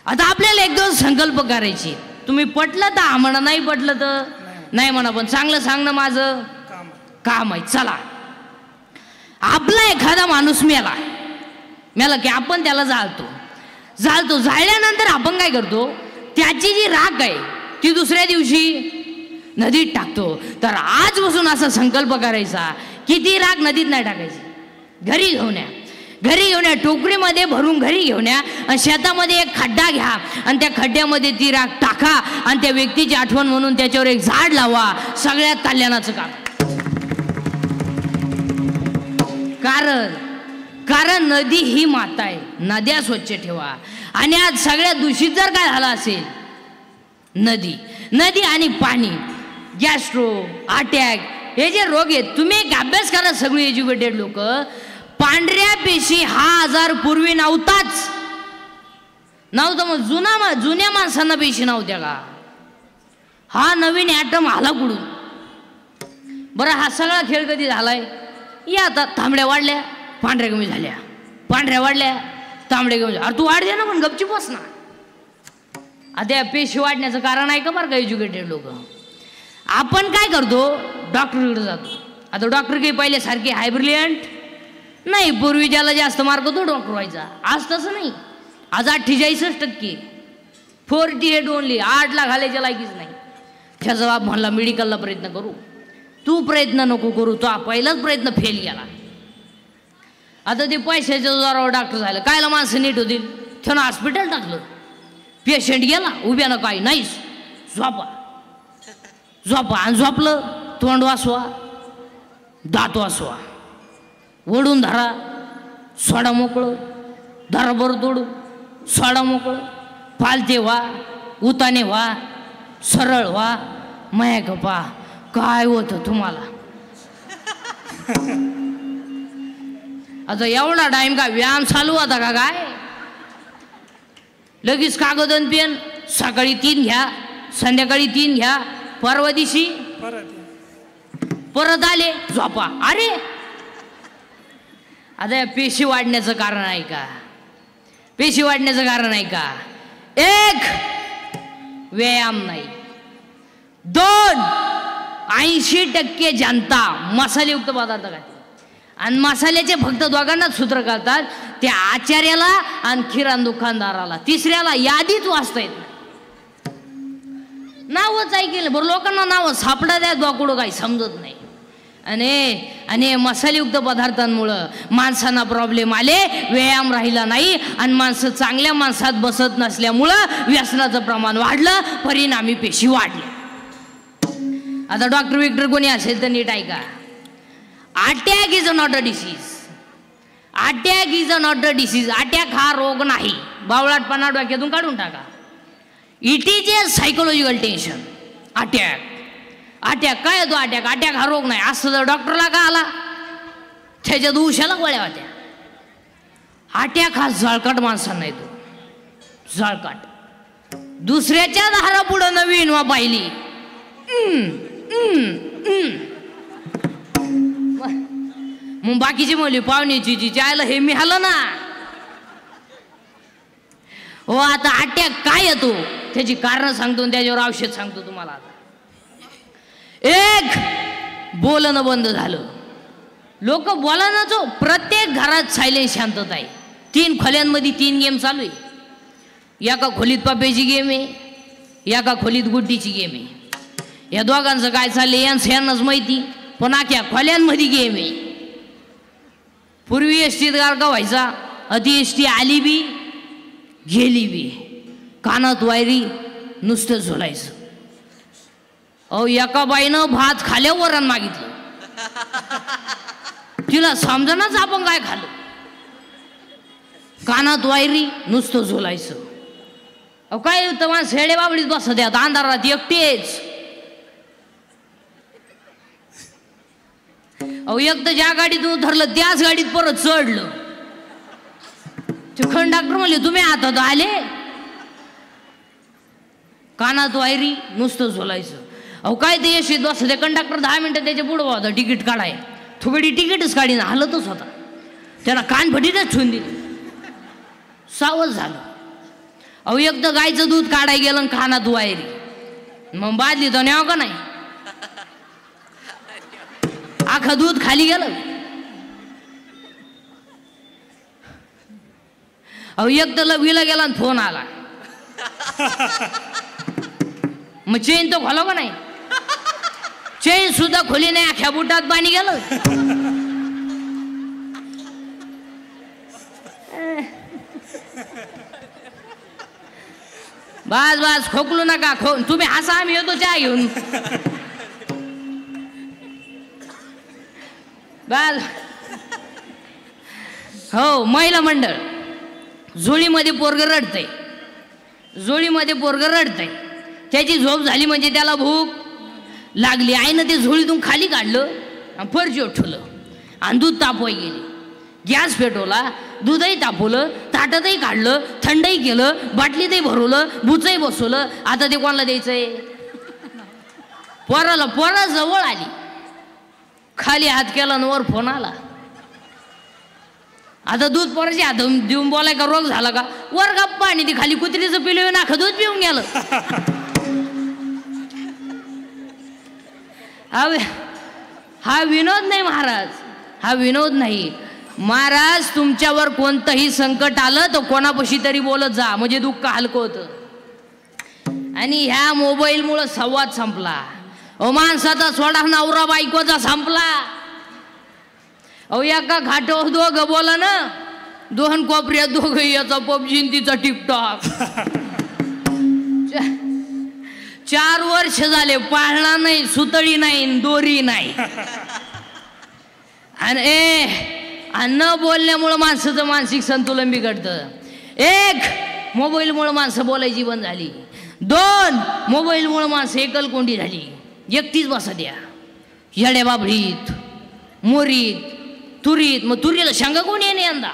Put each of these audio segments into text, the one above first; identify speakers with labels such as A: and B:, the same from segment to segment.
A: आता आपल्याला एक दिवस संकल्प करायची. तुम्ही पटलं तर म्हणा, नाही पटलं तर नाही म्हणा, पण चांगलं सांगणं माझं काम आहे. चला, आपला एखादा माणूस मेला की आपण त्याला जाळतो. जाळल्यानंतर आपण काय करतो, त्याची जी राख आहे ती दुसऱ्या दिवशी नदीत टाकतो. तर आजपासून असा संकल्प करायचा की ती राख नदीत नाही टाकायची, घरी घेऊन या, टोकरीमध्ये भरून घरी घेऊन या आणि शेतामध्ये एक खड्डा घ्या आणि त्या खड्ड्यामध्ये ती राख टाका आणि त्या व्यक्तीची आठवण म्हणून त्याच्यावर एक झाड लावा. सगळ्यात कल्याणाचं काम. कारण नदी ही माता आहे. नद्या स्वच्छ ठेवा. आणि आज सगळ्यात दूषित जर काय झालं असेल, नदी आणि पाणी, गॅस्ट्रो, अटॅक, हे जे रोग आहेत, तुम्ही एक अभ्यास करा सगळी एज्युकेटेड लोक, पांढऱ्या पेशी हा आजार पूर्वी नव्हता. मग जुन्या माणसांना पेशी नव्हत्या का? हा नवीन ॲटम आला कुठून? बरं, हा सगळा खेळ कधी झालाय? या आता तांबड्या वाढल्या, पांढऱ्या कमी झाल्या, पांढऱ्या वाढल्या, तांबड्या कमी झाल्या. अरे तू वाढ दे ना, पण गपची बस ना. आता पेशी वाढण्याचं कारण आहे का बरं का एज्युकेटेड लोक? आपण काय करतो, डॉक्टरकडे जातो. आता डॉक्टर काही पहिल्यासारखे हाय ब्रिलियंट नाही. पूर्वी ज्याला जास्त मार्क तो डॉक्टर व्हायचा. आज तसं नाही. आज 48% 48 ओनली. 8 ला घालायच्या लायकीच नाही. त्याचा बाप म्हणला मेडिकलला प्रयत्न करू. तू प्रयत्न नको करू, तो पहिलाच प्रयत्न फेल गेला. आता ते पैशाच्या जोरावर डॉक्टर झालं. कायला माणसं नीट होतील? त्यानं हॉस्पिटल टाकलं. पेशंट गेला, उभ्यानं काही नाही, झोपा आणि झोपलं. तोंड वासवा, दात वासवा, ओढून धरा, सोडा मोकळं, धरा बरं तोडून, सोडा मोकळं, पालते व्हा, उताने व्हा, सरळ व्हा. माया गप्पा काय होतं तुम्हाला? आता एवढा टाइम का व्यायाम चालू होता का काय? लगेच कागद आणि पेन, सकाळी 3 घ्या, संध्याकाळी 3 घ्या, परवा दिवशी परत आले, झोपा. अरे आता या पेशी वाढण्याचं कारण आहे का? पेशी वाढण्याचं कारण आहे का? 1 व्यायाम नाही. 2 80% जनता मसालेयुक्त पदार्थ खाते आणि मसाल्याचे फक्त दोघांनाच सूत्र करतात, त्या आचार्याला आणि किराणा दुकानदाराला. तिसऱ्याला यादीच वाचता येत नाही. नावच ऐकलं बरं, लोकांना नावं सापडा द्या दोकुडं काही समजत नाही. आणि मसालेयुक्त पदार्थांमुळं माणसांना प्रॉब्लेम आले, व्यायाम राहिला नाही आणि माणसं चांगल्या माणसात बसत नसल्यामुळं व्यसनाचं प्रमाण वाढलं, परिणामी पेशी वाढल्या. आता डॉक्टर कोणी असेल तर नीट ऐका. Attack is not a disease. Attack is not a disease. Attack हा रोग नाही. बावळाटपणा डोक्यातून काढून टाका. It is a psychological tension. Attack काय येतो? अटॅक हा रोग नाही. असं जर डॉक्टरला का आला, त्याच्यात उशाला गोळ्या होत्या. अटॅक हा जळकाट माणसांना येतो. जळकाट दुसऱ्याच्या दारा पुढं नवीन वा पाहिली, मग बाकीची म्हणली पाहुण्याची जी चायला हे मिळालं ना. हो, आता अटॅक काय येतो त्याची कारण सांगतो आणि त्याच्यावर औषध सांगतो तुम्हाला. आता 1 बोलणं बंद झालं. लोक बोलानाच. प्रत्येक घरात सायलेंट शांतता आहे. 3 खोल्यांमध्ये 3 गेम चालू आहे. एका खोलीत पप्प्याची गेम आहे, एका खोलीत गुड्डीची गेम आहे. या दोघांचं काय चाललंय यांनाच माहिती, पण अख्या खोल्यांमध्ये गेम आहे. पूर्वी एसटीत गारका व्हायचा, अति एसटी आली बी गेली बी, कानात वायरी, नुसतं झोलायचं. अहो, एका बाईनं भात खाल्यावर वरण मागितलं. तिला समजनाच आपण काय खाल्लं. कानात वायरी, नुसतं झोलायचं. अहो काय तर शेडे बाबडीत बसत द्या अंधारात एकटेच. अहो एक तर ज्या गाडीत उतरलं त्याच गाडीत परत चढलं. ते कंडक्टर म्हणले तुम्ही आता तर आले. कानात वायरी, नुसतं झोलायचं. अहो काय ते यशीत बसत कंडक्टर 10 मिनिटं त्याच्या पुढं होता तिकीट काढाय. थोडी तिकीटच काढीन, हालतच होता. त्याला कानफटीतच ठेवून दिली. सावध झालं. अहो एक तर गायचं दूध काढाय गेलं खानात वायरी, मग बादली तर न्याव का नाही, आखं दूध खाली गेलं. अहो एक तर लवीला गेला आणि फोन आला, मग चेन तो खोला का नाही, चेन सुद्धा खोली नाही, अख्या बुटात पाणी गेलं. बस बस खोकलू नका, तुम्ही हसा, आम्ही येतो चहा घेऊन. बस हो. महिला मंडळ, झोळीमध्ये पोरग रडतंय, झोळीमध्ये पोरग रडतंय, त्याची झोप झाली म्हणजे त्याला भूक लागली. आईनं ते झोळीतून खाली काढलं आणि फरशी ठेवलं आणि दूध तापवाय गेली. गॅस पेटवला, दूधही तापवलं, ताटातही काढलं, थंडही केलं, बाटलीतही भरवलं, बुचही बसवलं. आता ते कोणाला द्यायचंय? पोराला. पोरा जवळ आली, खाली हात केला आणि वर फोन आला. आता दूध पोराची हात देऊन बोलाय का रोग झाला का? वर गप्पा आणि ती खाली कुत्रीचं पिलं नाखं दूध पिऊन गेलं. हा विनोद नाही महाराज, हा विनोद नाही महाराज. तुमच्यावर कोणतंही संकट आलं तर कोणापाशी तरी बोलत जा, म्हणजे दुःख हलकं होतं. आणि ह्या मोबाईलमुळं संवाद संपला. माणसाचा सोडा नवरा बायकोचा संपला. अहो एका घाटावर दोघं बोला ना, दोन कोपऱ्यात दोघं, याचा पबजी तिचा टिकटॉक. 4 वर्ष झाले, पाळणा नाही, सुतळी नाही, दोरी नाही. आणि न बोलण्यामुळं माणसाचं मानसिक संतुलन बिघडतं. 1 मोबाईलमुळं माणसं बोलायची बंद झाली. 2 मोबाईलमुळं माणसं एकलकोंडी झाली. एकटीच बसा द्या, येड्या बाबळीत, मोरीत, तुरीत. मग तुरीला शेंगा कोण येणे यंदा?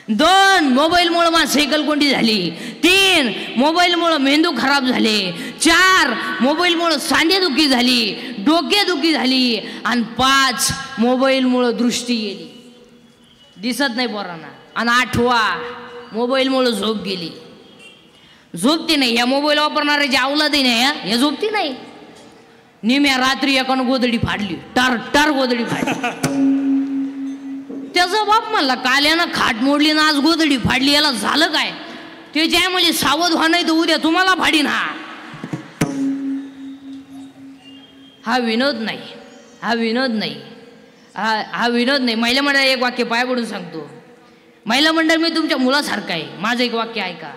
A: 2 मोबाईलमुळं माणसं एकलकोंडी झाली. 3 मोबाईलमुळं मेंदू खराब झाले. 4 मोबाईलमुळं सांधेदुखी झाली, डोकेदुखी झाली. आणि 5 मोबाईलमुळं दृष्टी गेली, दिसत नाही पोरांना. आणि 8वा मोबाईलमुळं झोप गेली. झोपती नाही. या मोबाईल वापरणाऱ्याची अवलादी नाही, हे झोपती नाही. निम्या रात्री एकानं गोदडी फाडली, टार टार गोदडी फाडली. त्याचा बाप म्हणला, काल्यानं खाट मोडली ना आज गोदडी फाडली, याला झालं काय? ते ज्या म्हणजे सावध व्हा, नाही तर उद्या तुम्हाला फाडीन. हा विनोद नाही, हा विनोद नाही, हा विनोद नाही. महिला मंडळ एक वाक्य पाय पडून सांगतो. महिला मंडळ मी तुमच्या मुलासारखं आहे. माझं एक वाक्य ऐका.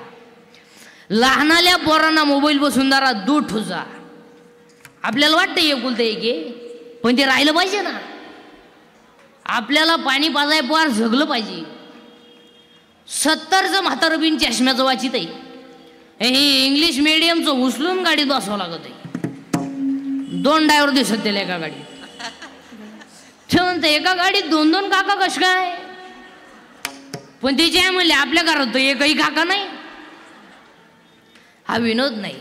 A: लहानाल्या पोरांना मोबाईल बसून जरा दूर ठुजा. आपल्याला वाटतं एकुलतं एक आहे, पण ते राहिलं पाहिजे ना. आपल्याला पाणी पाजाय पोर जगलं पाहिजे. 70चं म्हातारं बिन चष्म्याचं वाचित आहे. हे इंग्लिश मिडियमचं उचलून गाडीत बसावं लागत आहे. 2 ड्रायव्हर दिसत त्याला एका गाडीत. ठेवून तर एका गाडीत 2-2 काका कश काय? पण त्याचे आहे म्हणले आपल्या घरात तर एकही काका नाही. हा विनोद नाही,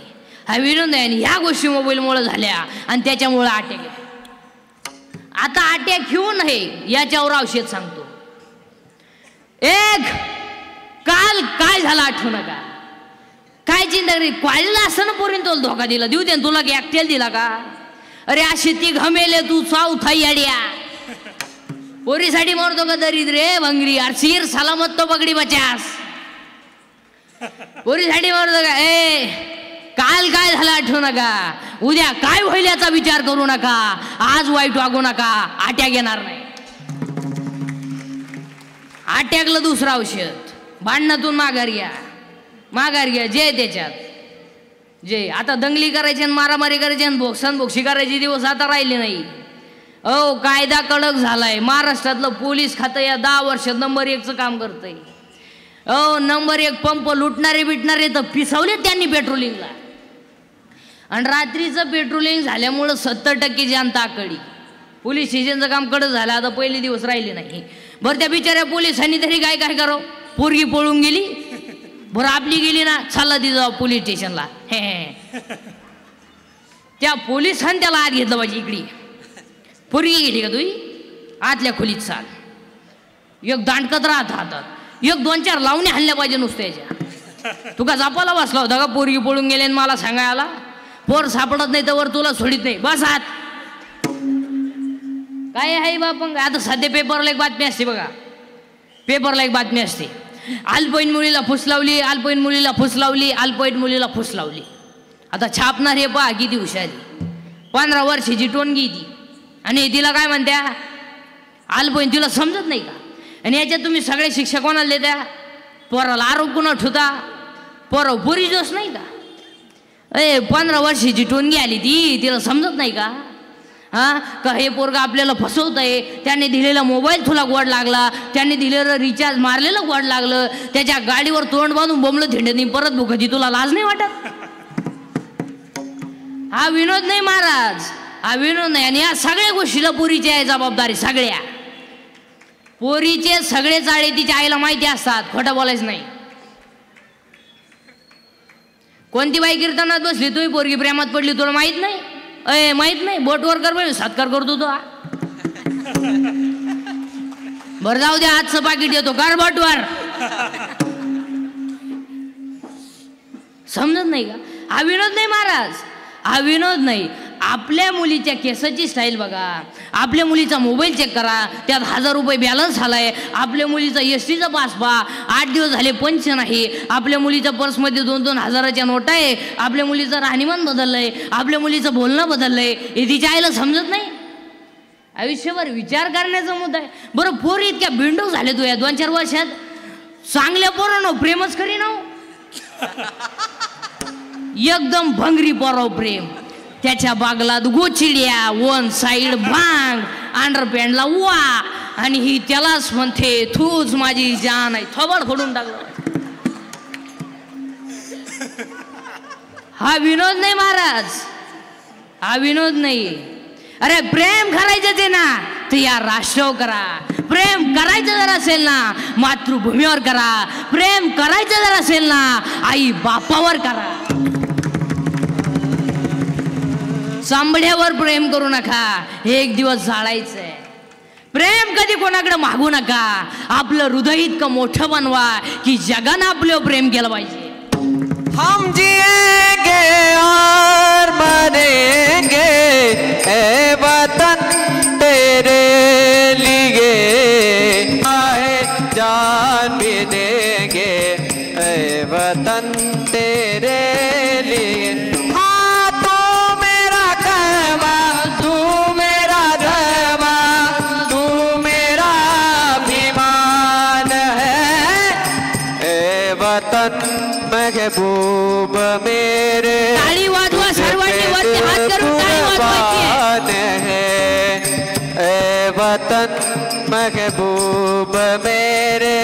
A: हा विनोद नाही. आणि ह्या गोष्टी मोबाईलमुळे झाल्या आणि त्याच्यामुळे अटॅक येतो. आता अटॅक घेऊ नये याच्यावर औषध सांगतो. 1 काल काय झालं आठवू नका. काय चिंता करी, कॉलेजला असताना पोरीन तुला धोका दिला, देऊ दे तुला की ऍक्टेल दिला का? अरे अशी ती घमेले तू चौथा येड्या. पोरीसाठी मरतो का दरिद्रे भंगरी? अर्शीर सलामत तो पगडी बचास. पोरीसाठी मरतो का? काल काय झालं आठवू नका. उद्या काय होईल याचा विचार करू नका. आज वाईट वागू नका, अटॅक येणार नाही. अटॅकला दुसरं औषध, भांडणातून माघार घ्या, माघार घ्या. जे त्याच्यात जे आता दंगली करायची आणि मारामारी करायची आणि बोक्सी करायची दिवस आता राहिले नाही. कायदा कडक झालाय. महाराष्ट्रातलं पोलीस खातं या 10 वर्षात नंबर 1चं काम करतंय. नंबर 1 पंप लुटणारे बिटणारे तर पिसवले त्यांनी पेट्रोलिंगला. आणि रात्रीचं पेट्रोलिंग झाल्यामुळं 70% जनता आकडी. पोलीस स्टेशनचं काम कडक झालं, आता पहिले दिवस राहिले नाही. बरं त्या बिचाऱ्या पोलिसांनी तरी काय काय करावं? पोरगी पळून गेली, बरं आपली गेली ना, चालला ती जाऊ पोलीस स्टेशनला. त्या पोलिसांनी त्याला आत घेतलं पाहिजे. इकडे पोरगी गेली का तुझी? आतल्या खोलीत चाल. एक दांडकत राहत हातात. एक 2-4 लावणी हाणल्या पाहिजे नुसत्याच्या. तुका जापाला बसला होता का पोरगी पळून गेले मला सांगायला? पोर सापडत नाही तर तुला सोडित नाही बस आत. काय आहे बापंग. आता सध्या पेपरला एक बातमी असते बघा, पेपरला एक बातमी असते, अल्पवयीन मुलीला फुस लावली, अल्पवयीन मुलीला फुस लावली, अल्पवयीन मुलीला फुस लावली. आता छापणार हे पहा किती हुशारी. 15 वर्षाची टोनगी ती आणि तिला काय म्हणत्या अल्पवयीन. तिला समजत नाही का? आणि याच्यात तुम्ही सगळे शिक्षा कोणाला देत्या? पोराला आरोप कोणा ठेवता? पोरं पोरी जोश नाही का? 15 वर्षाची टोनगी आली ती, तिला समजत नाही का? हां का हे पोरगा आपल्याला फसवत आहे, त्याने दिलेला मोबाईल तुला गोड लागला, त्याने दिलेलं रिचार्ज मारलेलं गोड लागलं, त्याच्या गाडीवर तोंड बांधून बोंबलं थिंडनी परत भुकाची, तुला लाज नाही वाटत? हा विनोद नाही महाराज, हा विनोद नाही. आणि या सगळ्या गोष्टीला पोरीची आहे जबाबदारी. सगळ्या पोरीचे सगळे चाळे तिच्या आईला माहिती असतात, खोटं बोलायचं नाही. कोणती बाई कीर्तनात बसली तुही पोरगी प्रेमात पडली तुला माहित नाही? माहित नाही? बोटवर कर बरं, सत्कार करतो तो. बरं जाऊ द्या, आजचं पाकिट येतो कर बोटवर. समजत नाही का? हा विनोद नाही महाराज, हा विनोद नाही. आपल्या मुलीच्या केसाची स्टाईल बघा, आपल्या मुलीचा मोबाईल चेक करा, त्यात 1000 रुपये बॅलन्स आलाय, आपल्या मुलीचा एसटीचा पास पहा, 8 दिवस झाले पंच नाही, आपल्या मुलीच्या पर्समध्ये 2-2 हजाराच्या नोटा आहे, आपल्या मुलीचं राहणीमान बदललंय, आपल्या मुलीचं बोलणं बदललंय. हे तिच्या आईला समजत नाही. आयुष्यभर विचार करण्याचा मुद्दा आहे. बरं पोरी इतक्या बिंडो झाले तू या 2-4 वर्षात, चांगल्या पोरांनो प्रेमच करी ना, एकदम भंगरी पोराव प्रेम. त्याच्या बागलात गोचिड्या, 1 साइड भांग, अंडरपॅन्टला वा, आणि ही त्यालाच म्हणते तूच माझी जान आहे. थोबड फोडून टाकलं. हा विनोद नाही महाराज, हा विनोद नाही. अरे प्रेम करायचं ते ना तर या राष्ट्रावर करा. प्रेम करायचं जर असेल ना मातृभूमीवर करा. प्रेम करायचं जर असेल ना आई बापावर करा. चांबड्यावर प्रेम करू नका, एक दिवस जाळायचंय. प्रेम कधी कोणाकडे मागू नका. आपलं हृदय इतकं मोठं बनवा की जगानं आपलं प्रेम केलं पाहिजे.
B: हम जिएंगे और मरेंगे ए वतन तेरे लिए, आए जान भी देंगे ए वतन तेरे लिए. हाँ तू मेरा कहवा, तू मेरा धर्मा, तू मेरा अभिमान है ए वतन महबूब मेरे.
A: टाळी वाजवा सर्वांनी, वरती हात करून टाळी वाजवायची.
B: ए वतन महबूब मेरे,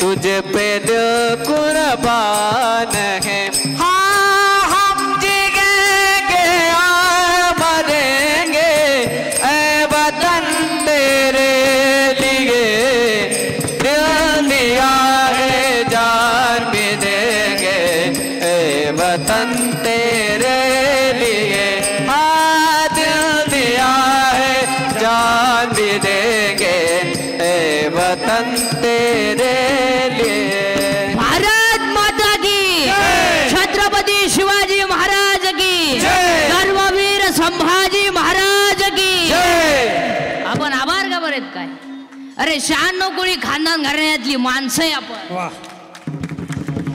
B: तुझे पे दिल कुर्बान है. हाँ हम जिएंगे और मरेंगे ए वतन तेरे लिए. दिल दिया है जान भी देंगे ए वतन तेरे लिए. हाँ दिल दिया है जान भी देंगे ए वतन तेरे लिए.
A: भारत माता की, छत्रपती शिवाजी महाराज की, धर्मवीर संभाजी महाराज की. आपण आभार का बरेत काय? अरे 96 कोळी खानदान घराण्यातली माणसं आहे आपण.